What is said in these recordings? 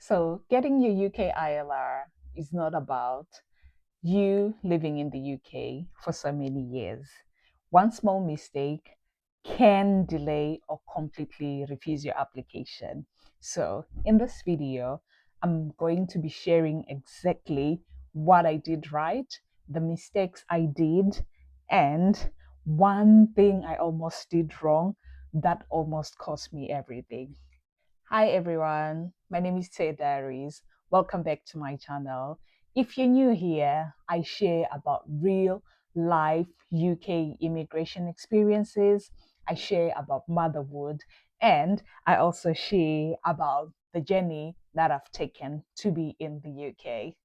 So, getting your UK ILR is not about you living in the UK for so many years. One small mistake can delay or completely refuse your application. So, in this video, I'm going to be sharing exactly what I did right, the mistakes I did, and one thing I almost did wrong that almost cost me everything. Hi everyone, my name is Tay Diaries. Welcome back to my channel. If you're new here, I share about real life UK immigration experiences. I share about motherhood, and I also share about the journey that I've taken to be in the UK.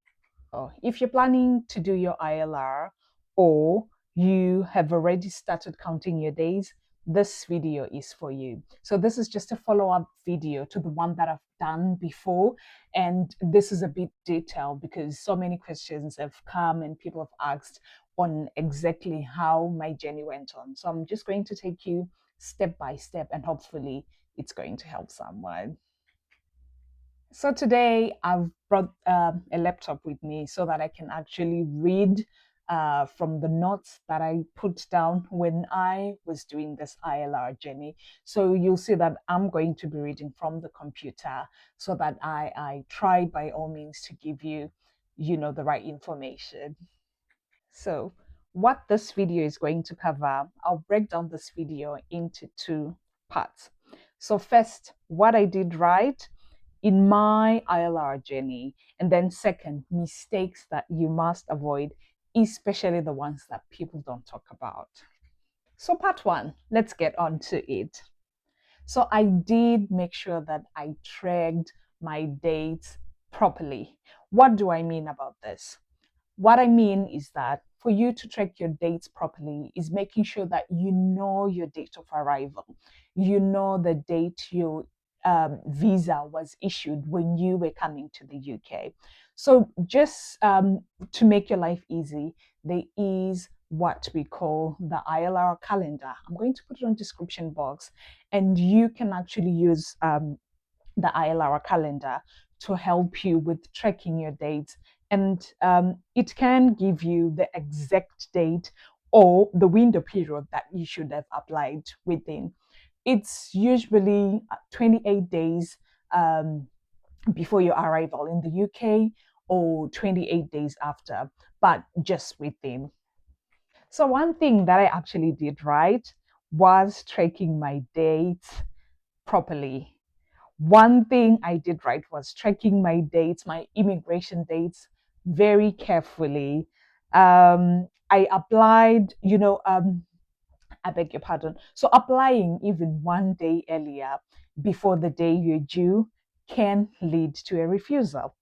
If you're planning to do your ILR or you have already started counting your days, this video is for you. So this is just a follow-up video to the one that I've done before. And this is a bit detailed because so many questions have come and people have asked on exactly how my journey went on. So I'm just going to take you step by step and hopefully it's going to help someone. So today I've brought a laptop with me so that I can actually read from the notes that I put down when I was doing this ILR journey. So you'll see that I'm going to be reading from the computer so that I try by all means to give you, the right information. So what this video is going to cover, I'll break down this video into two parts. So first, what I did right in my ILR journey, and then second, mistakes that you must avoid, especially the ones that people don't talk about. So part one, let's get on to it. So I did make sure that I tracked my dates properly. What do I mean about this? What I mean is that for you to track your dates properly is making sure that you know your date of arrival. You know the date your visa was issued when you were coming to the UK. So, just to make your life easy, there is what we call the ILR calendar. I'm going to put it on description box, and you can actually use the ILR calendar to help you with tracking your dates. And it can give you the exact date or the window period that you should have applied within. It's usually 28 days um, before your arrival in the UK or 28 days after, but just within. So, one thing that I actually did right was tracking my dates properly. One thing I did right was tracking my dates, my immigration dates, very carefully. I applied, I beg your pardon. So applying even one day earlier before the day you're due can lead to a refusal.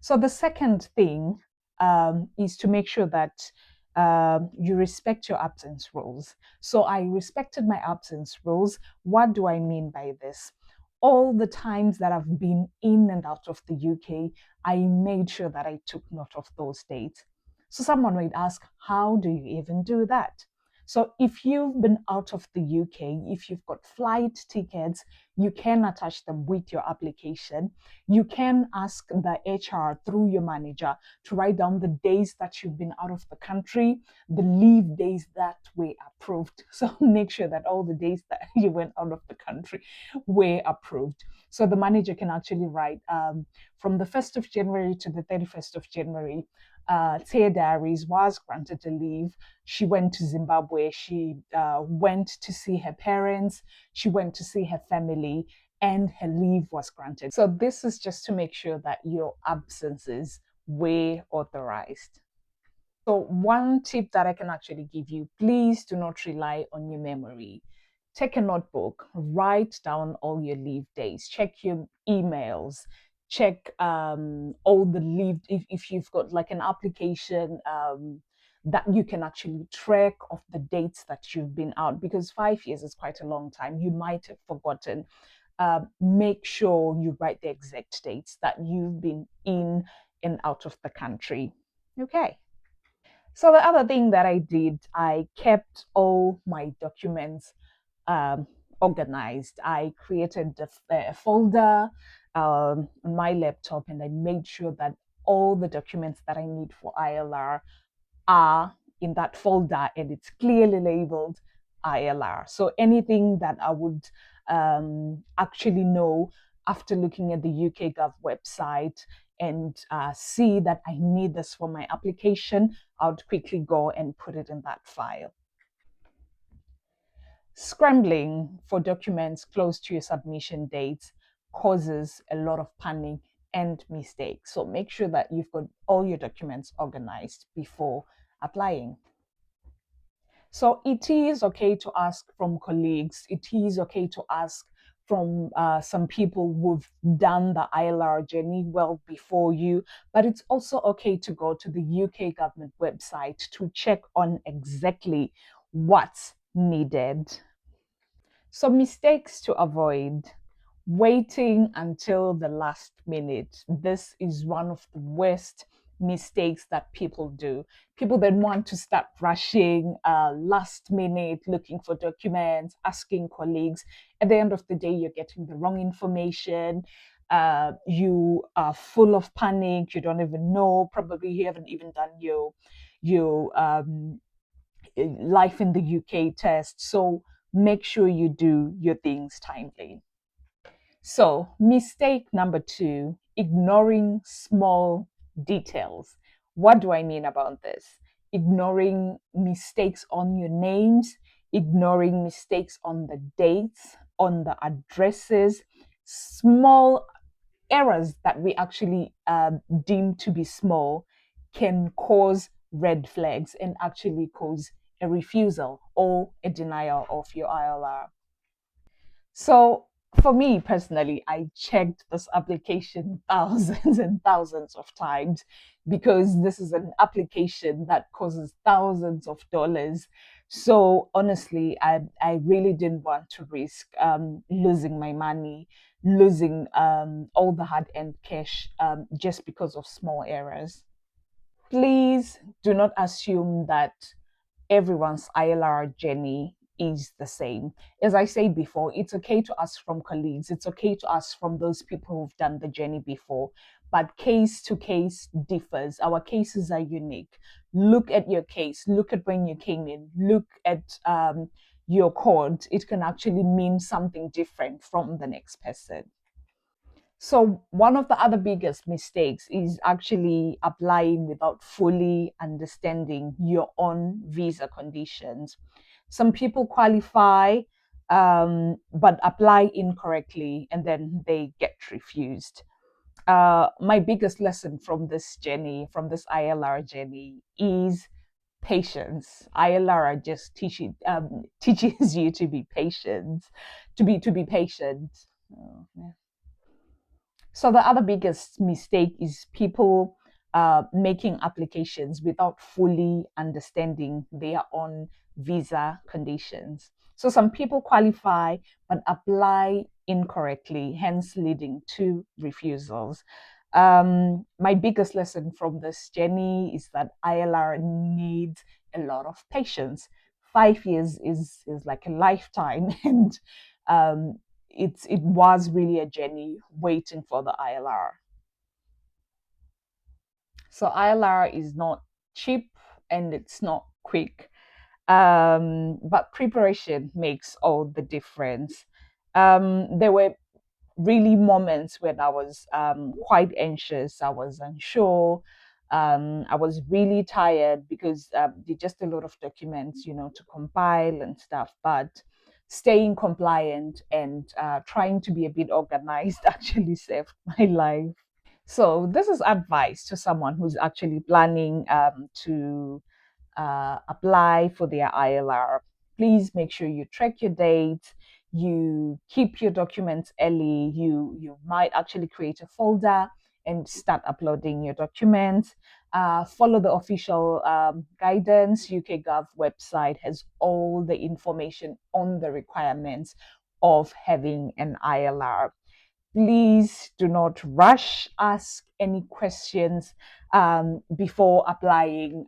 So the second thing is to make sure that you respect your absence rules. So I respected my absence rules. What do I mean by this? All the times that I've been in and out of the UK, I made sure that I took note of those dates. So someone might ask, how do you even do that? So if you've been out of the UK, if you've got flight tickets, you can attach them with your application. You can ask the HR through your manager to write down the days that you've been out of the country, the leave days that were approved. So make sure that all the days that you went out of the country were approved. So the manager can actually write from the 1st of January to the 31st of January. Tia Diaries was granted a leave. She went to Zimbabwe. She went to see her parents. She went to see her family and her leave was granted. So this is just to make sure that your absences were authorized. So one tip that I can actually give you, please do not rely on your memory. Take a notebook, write down all your leave days, check your emails, check all the leave, if you've got like an application that you can actually track of the dates that you've been out, because 5 years is quite a long time. You might have forgotten. Make sure you write the exact dates that you've been in and out of the country. Okay. So the other thing that I did, I kept all my documents um, organized. I created a folder on my laptop, and I made sure that all the documents that I need for ILR are in that folder, and it's clearly labeled ILR. So anything that I would actually know after looking at the UK Gov website and see that I need this for my application, I would quickly go and put it in that file. Scrambling for documents close to your submission date causes a lot of panic and mistakes. So make sure that you've got all your documents organized before applying. So it is okay to ask from colleagues. It is okay to ask from some people who've done the ILR journey well before you, but it's also okay to go to the UK government website to check on exactly what's needed. So, mistakes to avoid: waiting until the last minute. This is one of the worst mistakes that people do. People then want to start rushing last minute, looking for documents, asking colleagues. At the end of the day, you're getting the wrong information. You are full of panic. You don't even know. Probably you haven't even done your life in the UK test. So make sure you do your things timely. So, mistake number two: ignoring small details. What do I mean about this? Ignoring mistakes on your names, ignoring mistakes on the dates, on the addresses, small errors that we actually deem to be small can cause red flags and actually cause a refusal or a denial of your ILR. So for me personally, I checked this application thousands and thousands of times because this is an application that causes thousands of dollars. So honestly, I really didn't want to risk losing my money, losing all the hard-earned cash just because of small errors. Please do not assume that everyone's ILR journey is the same. As I said before, it's okay to ask from colleagues, it's okay to ask from those people who've done the journey before, but case to case differs. Our cases are unique. Look at your case, look at when you came in, look at your code. It can actually mean something different from the next person. So, one of the other biggest mistakes is actually applying without fully understanding your own visa conditions. Some people qualify but apply incorrectly and then they get refused. My biggest lesson from this journey, from this ILR journey, is patience. ILR just teaches you to be patient, to be patient. Oh, yeah. So the other biggest mistake is people making applications without fully understanding their own visa conditions. So some people qualify but apply incorrectly, hence leading to refusals. My biggest lesson from this journey is that ILR needs a lot of patience. 5 years is like a lifetime, and it was really a journey waiting for the ILR. So ILR is not cheap and it's not quick, but preparation makes all the difference. There were really moments when I was quite anxious. I was unsure. I was really tired because there's just a lot of documents, to compile and stuff. But staying compliant and trying to be a bit organized actually saved my life. So this is advice to someone who's actually planning to apply for their ILR. Please make sure you track your dates, you keep your documents early. You might actually create a folder and start uploading your documents. Follow the official guidance. UK Gov website has all the information on the requirements of having an ILR. Please do not rush. Ask any questions before applying.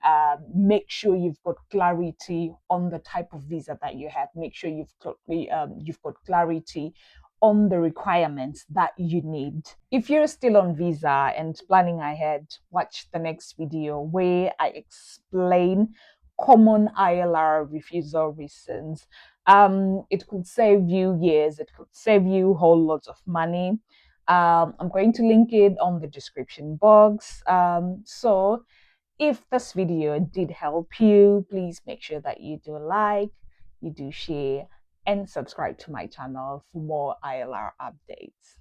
Make sure you've got clarity on the type of visa that you have. Make sure you've got clarity on the requirements that you need. If you're still on visa and planning ahead, watch the next video where I explain common ILR refusal reasons. It could save you years, it could save you whole lots of money. I'm going to link it on the description box. So if this video did help you, please make sure that you do like, you do share, and subscribe to my channel for more ILR updates.